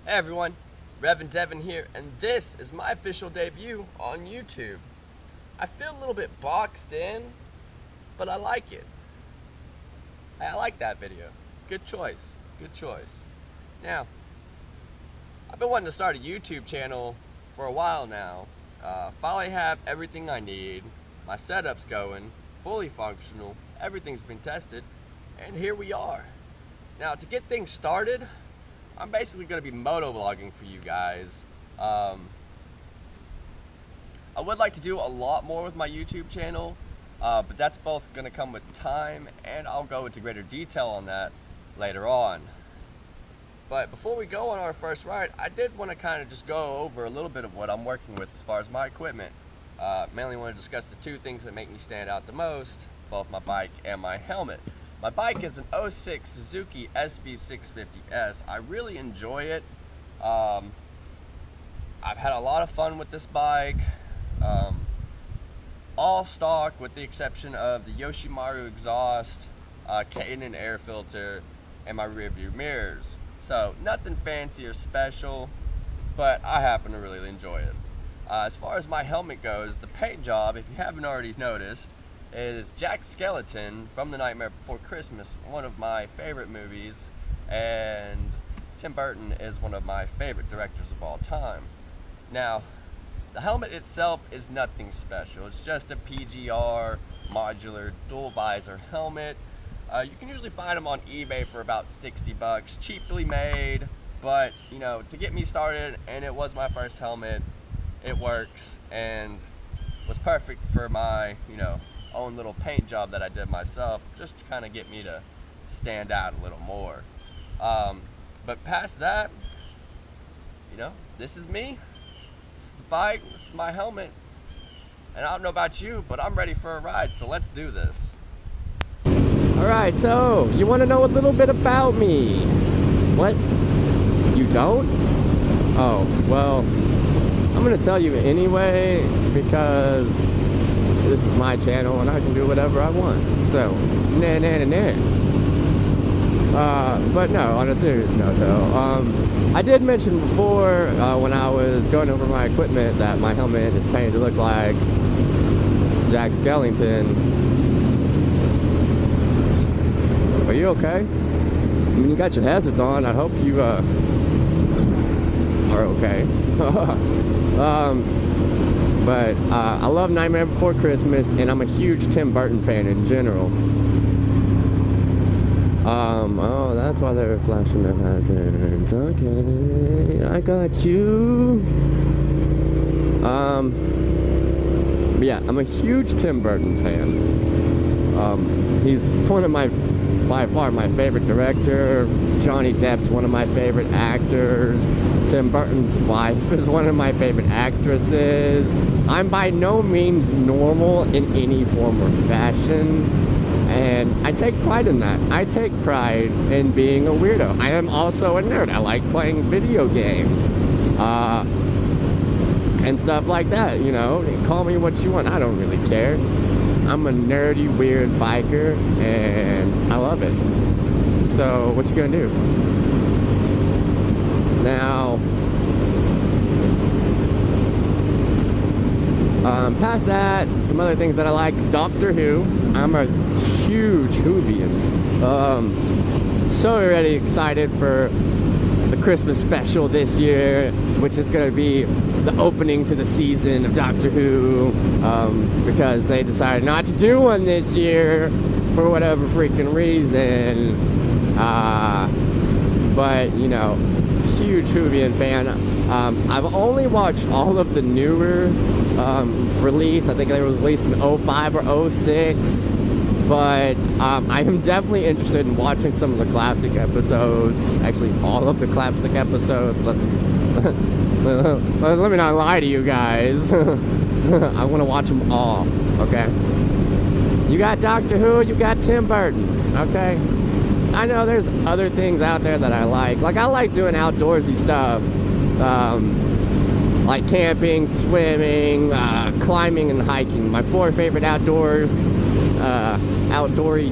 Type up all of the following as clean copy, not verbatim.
Hey everyone, Reverend Devin here, and this is my official debut on YouTube. I feel a little bit boxed in, but I like it. I like that video. Good choice, good choice. Now, I've been wanting to start a YouTube channel for a while now. Finally have everything I need, my setup's going, fully functional, everything's been tested, and here we are. Now, to get things started, I'm basically going to be motovlogging for you guys. I would like to do a lot more with my YouTube channel, but that's both going to come with time, and I'll go into greater detail on that later on. But before we go on our first ride, I did want to kind of just go over a little bit of what I'm working with as far as my equipment. Mainly want to discuss the two things that make me stand out the most, both my bike and my helmet. My bike is an 06 Suzuki SB650S. I really enjoy it. I've had a lot of fun with this bike. All stock with the exception of the Yoshimaru exhaust, K&N air filter, and my rear view mirrors. So nothing fancy or special, but I happen to really enjoy it. As far as my helmet goes, the paint job, if you haven't already noticed, is Jack Skellington from The Nightmare Before Christmas, one of my favorite movies, and Tim Burton is one of my favorite directors of all time. Now, the helmet itself is nothing special. It's just a PGR modular dual visor helmet. You can usually find them on eBay for about 60 bucks, cheaply made, but you know, to get me started, and it was my first helmet, it works and was perfect for my, own little paint job that I did myself, just to kind of get me to stand out a little more. But past that, this is me, this is the bike, this is my helmet, and I don't know about you, but I'm ready for a ride, so let's do this. Alright, so, you want to know a little bit about me? What? You don't? Oh, well, I'm going to tell you anyway, because this is my channel and I can do whatever I want. So, but no, on a serious note though, I did mention before when I was going over my equipment that my helmet is painted to look like Jack Skellington. Are you okay? I mean, you got your hazards on. I hope you are okay. But I love Nightmare Before Christmas, and I'm a huge Tim Burton fan in general. Oh, that's why they're flashing their hazards. Okay, I got you. But yeah, I'm a huge Tim Burton fan. He's one of by far my favorite director. Johnny Depp's one of my favorite actors. Tim Burton's wife is one of my favorite actresses. I'm by no means normal in any form or fashion, and I take pride in that. I take pride in being a weirdo. I am also a nerd. I like playing video games and stuff like that, Call me what you want. I don't really care. I'm a nerdy, weird biker, and I love it. So, what you gonna do? Now, past that, some other things that I like. Doctor Who. I'm a huge Whovian. So already excited for the Christmas special this year, which is going to be the opening to the season of Doctor Who, because they decided not to do one this year for whatever freaking reason. But, huge Whovian fan. I've only watched all of the newer release. I think they was released in 05 or 06. But I am definitely interested in watching some of the classic episodes. Actually, all of the classic episodes. Let me not lie to you guys. I want to watch them all, okay? You got Doctor Who, you got Tim Burton, okay? I know there's other things out there that I like. Like, I like doing outdoorsy stuff. Like camping, swimming, climbing, and hiking. My 4 favorite outdoory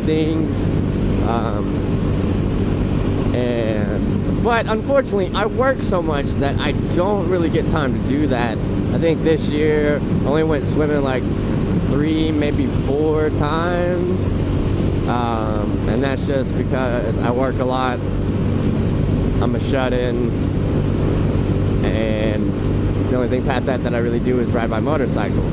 things. And But unfortunately, I work so much that I don't really get time to do that. I think this year I only went swimming like 3, maybe 4 times. And that's just because I work a lot. I'm a shut-in. And the only thing past that I really do is ride my motorcycle.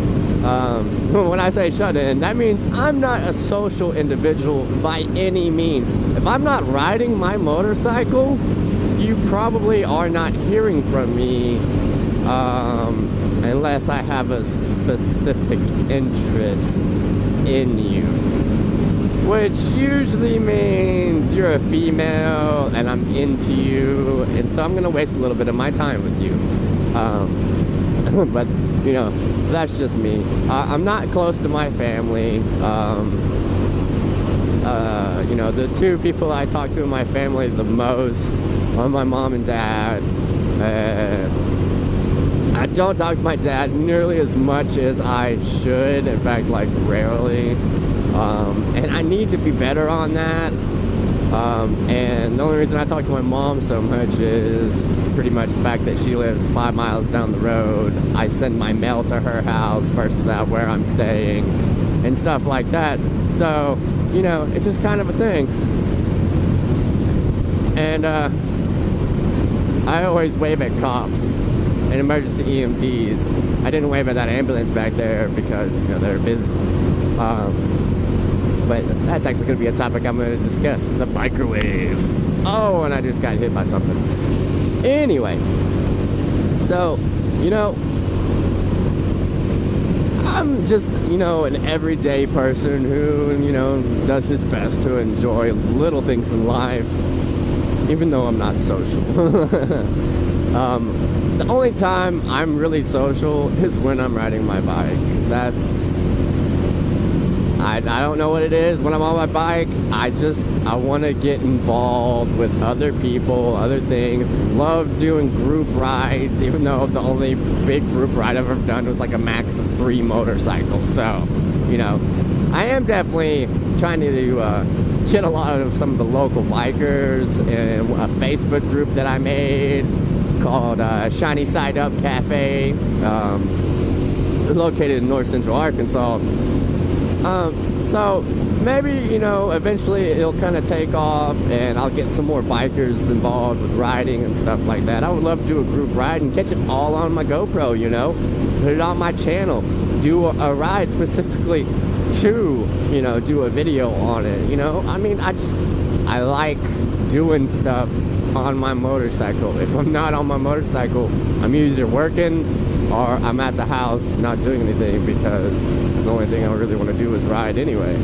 When I say shut-in, that means I'm not a social individual by any means. If I'm not riding my motorcycle, you probably are not hearing from me unless I have a specific interest in you. Which usually means you're a female and I'm into you, and so I'm gonna waste a little bit of my time with you. But you know, that's just me. I'm not close to my family. You know, the 2 people I talk to in my family the most are my mom and dad. I don't talk to my dad nearly as much as I should. In fact, like rarely. And I need to be better on that. And the only reason I talk to my mom so much is pretty much the fact that she lives 5 miles down the road. I send my mail to her house versus out where I'm staying and stuff like that. So, you know, it's just kind of a thing. And I always wave at cops and emergency EMTs. I didn't wave at that ambulance back there because, you know, they're busy. But that's actually going to be a topic I'm going to discuss. The biker wave. Oh, and I just got hit by something. Anyway. So, you know, I'm just, you know, an everyday person who, you know, does his best to enjoy little things in life, even though I'm not social. The only time I'm really social is when I'm riding my bike. That's... I don't know what it is. When I'm on my bike, I want to get involved with other people, other things. Love doing group rides, even though the only big group ride I've ever done was like a max of 3 motorcycles. So, you know, I am definitely trying to get a lot of some of the local bikers in a Facebook group that I made called Shiny Side Up Cafe, located in North Central Arkansas. So maybe, you know, eventually it'll kind of take off and I'll get some more bikers involved with riding and stuff like that. I would love to do a group ride and catch it all on my GoPro, you know, put it on my channel, do a ride specifically to, you know, do a video on it, you know. I mean, I like doing stuff on my motorcycle. If I'm not on my motorcycle, I'm either working or I'm at the house not doing anything because the only thing I really want to do is ride anyway.